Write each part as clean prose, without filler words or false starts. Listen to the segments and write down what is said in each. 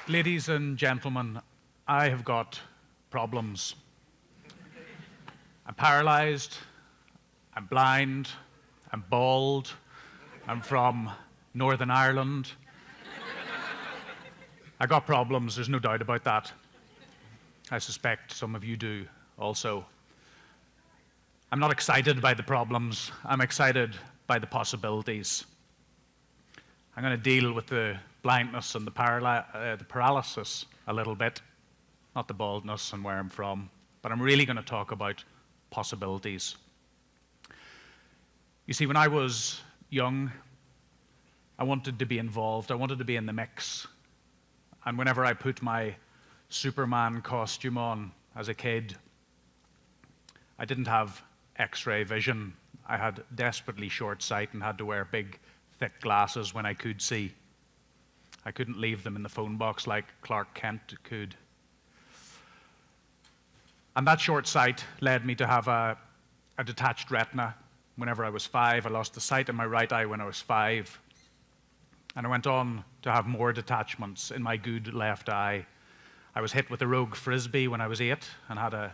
Ladies and gentlemen, I have got problems. I'm paralyzed, I'm blind, I'm bald, I'm from Northern Ireland. I got problems, there's no doubt about that. I suspect some of you do also. I'm not excited by the problems, I'm excited by the possibilities. I'm going to deal with the blindness and the paralysis a little bit, not the baldness and where I'm from, but I'm really going to talk about possibilities. You see, when I was young, I wanted to be involved, I wanted to be in the mix. And whenever I put my Superman costume on as a kid, I didn't have X-ray vision. I had desperately short sight and had to wear big, thick glasses when I could see. I couldn't leave them in the phone box like Clark Kent could. And that short sight led me to have a detached retina. Whenever I was 5, I lost the sight in my right eye when I was 5. And I went on to have more detachments in my good left eye. I was hit with a rogue frisbee when I was 8 and had a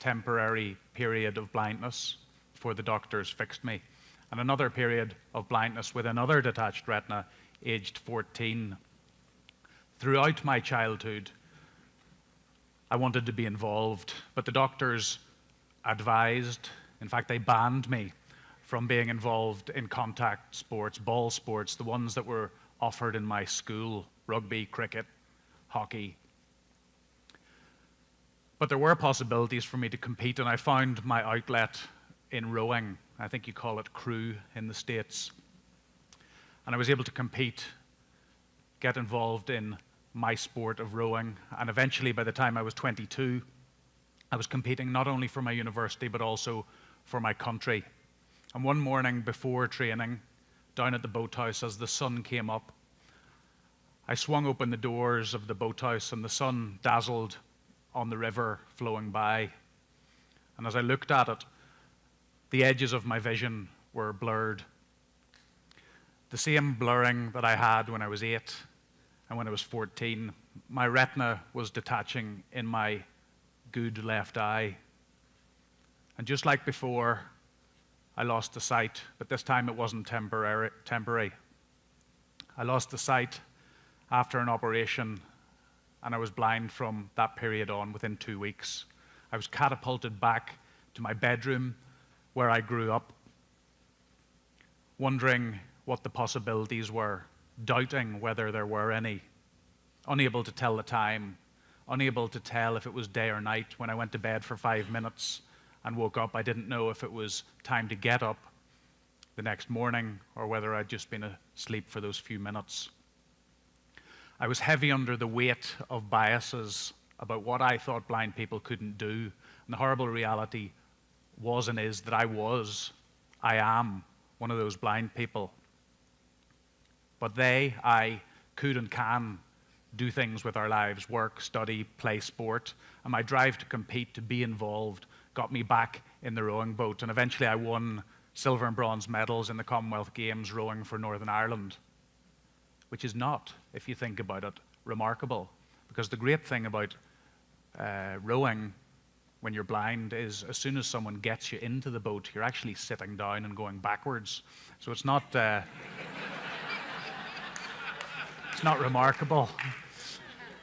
temporary period of blindness before the doctors fixed me. And another period of blindness with another detached retina, aged 14. Throughout my childhood, I wanted to be involved, but the doctors advised, in fact, they banned me from being involved in contact sports, ball sports, the ones that were offered in my school, rugby, cricket, hockey. But there were possibilities for me to compete, and I found my outlet in rowing. I think you call it crew in the States. And I was able to compete, get involved in my sport of rowing, and eventually by the time I was 22, I was competing not only for my university but also for my country. And one morning before training, down at the boathouse as the sun came up, I swung open the doors of the boathouse and the sun dazzled on the river flowing by. And as I looked at it, the edges of my vision were blurred. The same blurring that I had when I was 8 and when I was 14. My retina was detaching in my good left eye. And just like before, I lost the sight, but this time it wasn't temporary. I lost the sight after an operation, and I was blind from that period on within 2 weeks. I was catapulted back to my bedroom where I grew up, wondering what the possibilities were, doubting whether there were any, unable to tell the time, unable to tell if it was day or night. When I went to bed for 5 minutes and woke up, I didn't know if it was time to get up the next morning or whether I'd just been asleep for those few minutes. I was heavy under the weight of biases about what I thought blind people couldn't do. And the horrible reality was and is that I am one of those blind people. But I could and can do things with our lives, work, study, play sport. And my drive to compete, to be involved, got me back in the rowing boat. And eventually I won silver and bronze medals in the Commonwealth Games rowing for Northern Ireland, which is not, if you think about it, remarkable. Because the great thing about rowing when you're blind is as soon as someone gets you into the boat, you're actually sitting down and going backwards. So it's not it's not remarkable.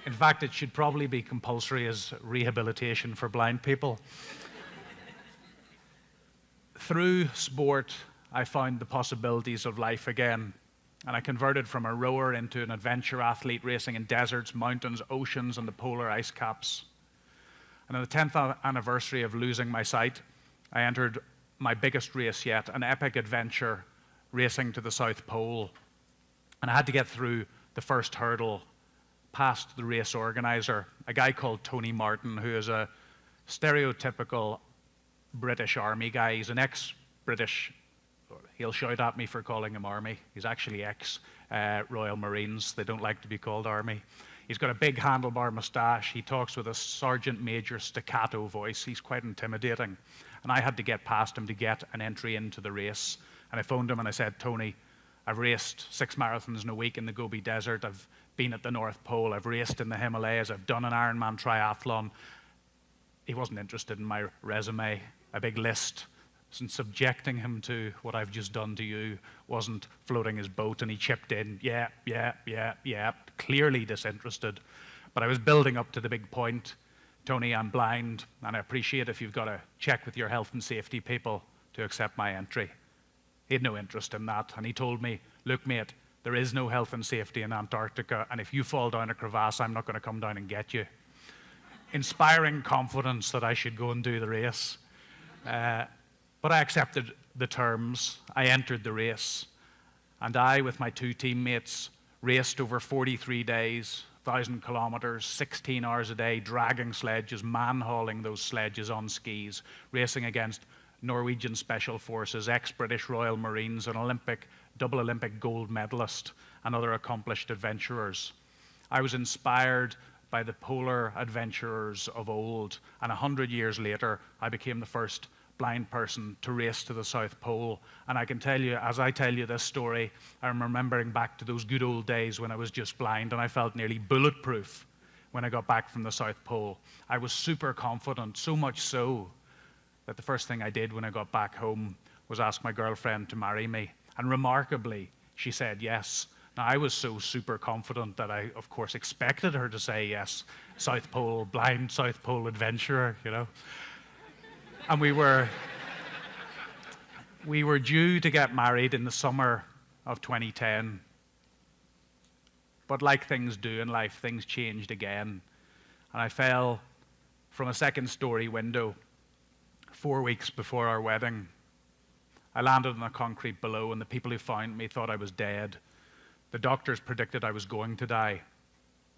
In fact, it should probably be compulsory as rehabilitation for blind people. Through sport, I found the possibilities of life again, and I converted from a rower into an adventure athlete racing in deserts, mountains, oceans, and the polar ice caps. And on the 10th anniversary of losing my sight, I entered my biggest race yet, an epic adventure racing to the South Pole. And I had to get through the first hurdle past the race organizer, a guy called Tony Martin, who is a stereotypical British Army guy. He's an ex-British, he'll shout at me for calling him Army. He's actually ex-Royal Marines. They don't like to be called Army. He's got a big handlebar moustache. He talks with a sergeant major staccato voice. He's quite intimidating. And I had to get past him to get an entry into the race. And I phoned him and I said, Tony, I've raced 6 marathons in a week in the Gobi Desert. I've been at the North Pole. I've raced in the Himalayas. I've done an Ironman triathlon. He wasn't interested in my resume, a big list. And subjecting him to what I've just done to you wasn't floating his boat, and he chipped in, yeah, clearly disinterested. But I was building up to the big point. Tony, I'm blind, and I appreciate if you've got to check with your health and safety people to accept my entry. He had no interest in that, and he told me, look, mate, there is no health and safety in Antarctica, and if you fall down a crevasse, I'm not going to come down and get you. Inspiring confidence that I should go and do the race. But I accepted the terms. I entered the race, and I, with my 2 teammates, raced over 43 days, 1,000 kilometers, 16 hours a day, dragging sledges, man-hauling those sledges on skis, racing against Norwegian Special Forces, ex-British Royal Marines, an double Olympic gold medalist, and other accomplished adventurers. I was inspired by the polar adventurers of old, and 100 years later, I became the first blind person to race to the South Pole. And I can tell you, as I tell you this story, I'm remembering back to those good old days when I was just blind and I felt nearly bulletproof when I got back from the South Pole. I was super confident, so much so that the first thing I did when I got back home was ask my girlfriend to marry me. And remarkably, she said yes. Now, I was so super confident that I, of course, expected her to say yes. South Pole, blind South Pole adventurer, you know. And we were due to get married in the summer of 2010. But like things do in life, things changed again. And I fell from a second-story window 4 weeks before our wedding. I landed on the concrete below, and the people who found me thought I was dead. The doctors predicted I was going to die.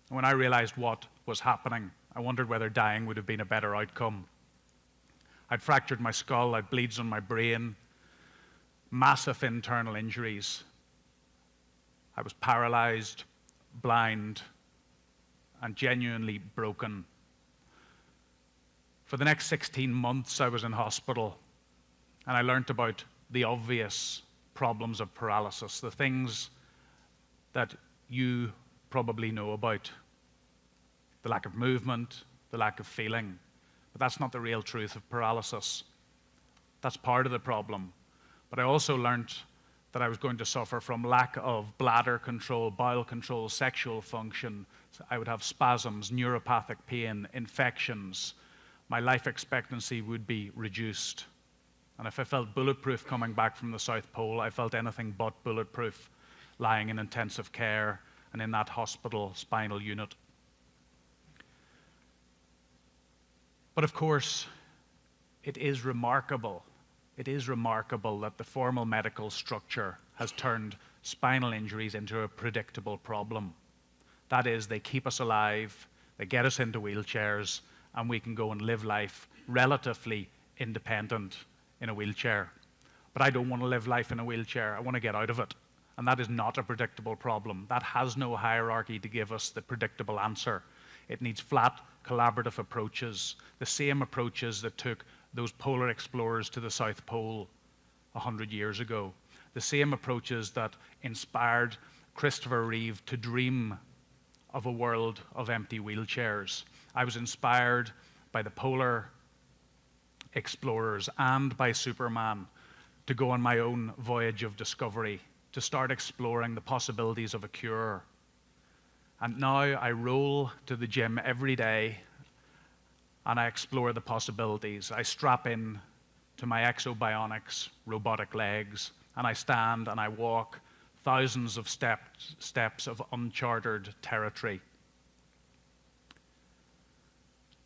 And when I realized what was happening, I wondered whether dying would have been a better outcome. I'd fractured my skull, I'd bleeds on my brain, massive internal injuries. I was paralyzed, blind, and genuinely broken. For the next 16 months, I was in hospital, and I learned about the obvious problems of paralysis, the things that you probably know about. The lack of movement, the lack of feeling. But that's not the real truth of paralysis. That's part of the problem. But I also learned that I was going to suffer from lack of bladder control, bowel control, sexual function. I would have spasms, neuropathic pain, infections. My life expectancy would be reduced. And if I felt bulletproof coming back from the South Pole, I felt anything but bulletproof lying in intensive care and in that hospital spinal unit. But of course, it is remarkable that the formal medical structure has turned spinal injuries into a predictable problem. That is, they keep us alive, they get us into wheelchairs, and we can go and live life relatively independent in a wheelchair. But I don't want to live life in a wheelchair. I want to get out of it. And that is not a predictable problem. That has no hierarchy to give us the predictable answer. It needs flat, collaborative approaches, the same approaches that took those polar explorers to the South Pole 100 years ago, the same approaches that inspired Christopher Reeve to dream of a world of empty wheelchairs. I was inspired by the polar explorers and by Superman to go on my own voyage of discovery, to start exploring the possibilities of a cure. And now I roll to the gym every day and I explore the possibilities. I strap in to my exobionics robotic legs and I stand and I walk thousands of steps of uncharted territory.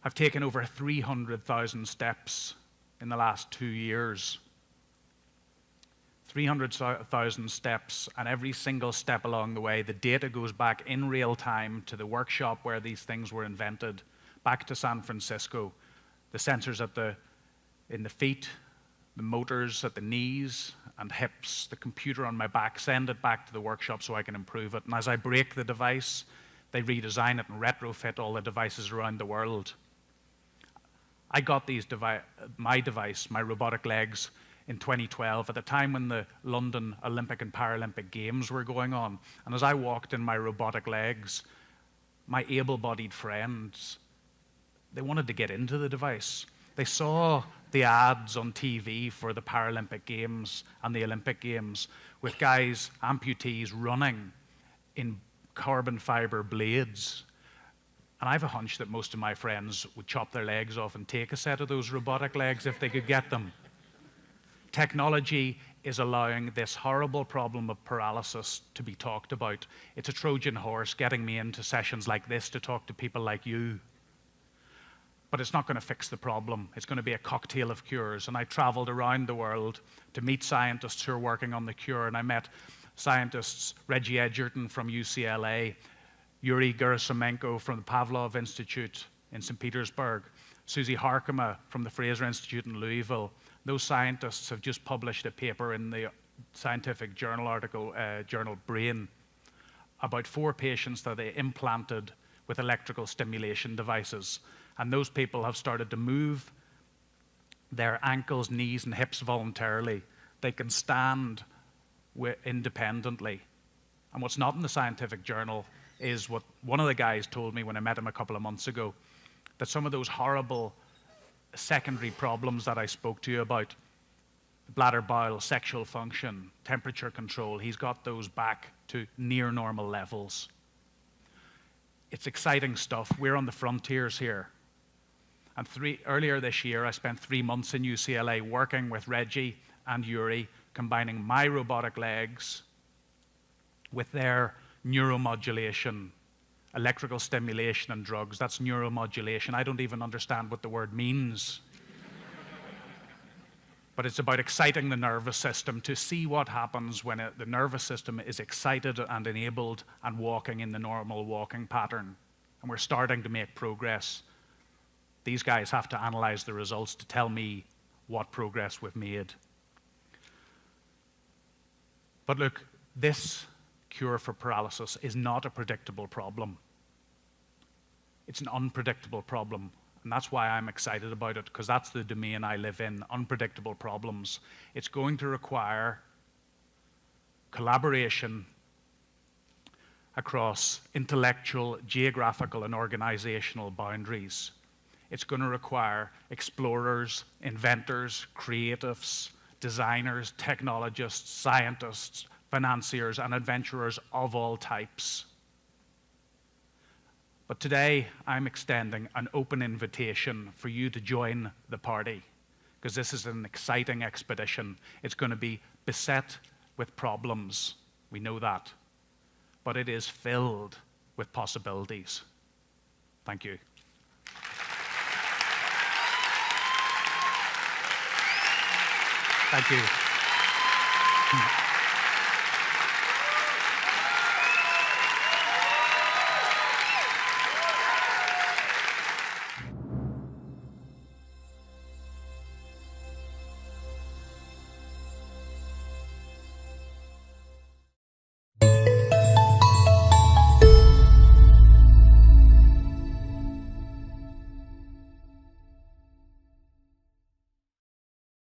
I've taken over 300,000 steps in the last 2 years. 300,000 steps, and every single step along the way, the data goes back in real time to the workshop where these things were invented, back to San Francisco. The sensors in the feet, the motors at the knees and hips, the computer on my back, send it back to the workshop so I can improve it. And as I break the device, they redesign it and retrofit all the devices around the world. I got my robotic legs, in 2012, at the time when the London Olympic and Paralympic Games were going on. And as I walked in my robotic legs, my able-bodied friends, they wanted to get into the device. They saw the ads on TV for the Paralympic Games and the Olympic Games with guys, amputees, running in carbon fiber blades. And I have a hunch that most of my friends would chop their legs off and take a set of those robotic legs if they could get them. Technology is allowing this horrible problem of paralysis to be talked about. It's a Trojan horse getting me into sessions like this to talk to people like you. But it's not going to fix the problem. It's going to be a cocktail of cures. And I traveled around the world to meet scientists who are working on the cure. And I met scientists, Reggie Edgerton from UCLA, Yuri Gerasimenko from the Pavlov Institute in St. Petersburg, Susie Harkema from the Fraser Institute in Louisville. Those scientists have just published a paper in the scientific journal Brain about 4 patients that they implanted with electrical stimulation devices. And those people have started to move their ankles, knees, and hips voluntarily. They can stand independently. And what's not in the scientific journal is what one of the guys told me when I met him a couple of months ago, that some of those horrible secondary problems that I spoke to you about, bladder, bowel, sexual function, temperature control, he's got those back to near normal levels. It's exciting stuff. We're on the frontiers here. And earlier this year, I spent 3 months in UCLA working with Reggie and Yuri, combining my robotic legs with their neuromodulation, electrical stimulation and drugs. That's neuromodulation. I don't even understand what the word means. But it's about exciting the nervous system to see what happens when the nervous system is excited and enabled and walking in the normal walking pattern. And we're starting to make progress. These guys have to analyze the results to tell me what progress we've made. But look, this cure for paralysis is not a predictable problem. It's an unpredictable problem. And that's why I'm excited about it, because that's the domain I live in, unpredictable problems. It's going to require collaboration across intellectual, geographical, and organizational boundaries. It's going to require explorers, inventors, creatives, designers, technologists, scientists, financiers, and adventurers of all types. But today, I'm extending an open invitation for you to join the party, because this is an exciting expedition. It's going to be beset with problems. We know that. But it is filled with possibilities. Thank you. Thank you.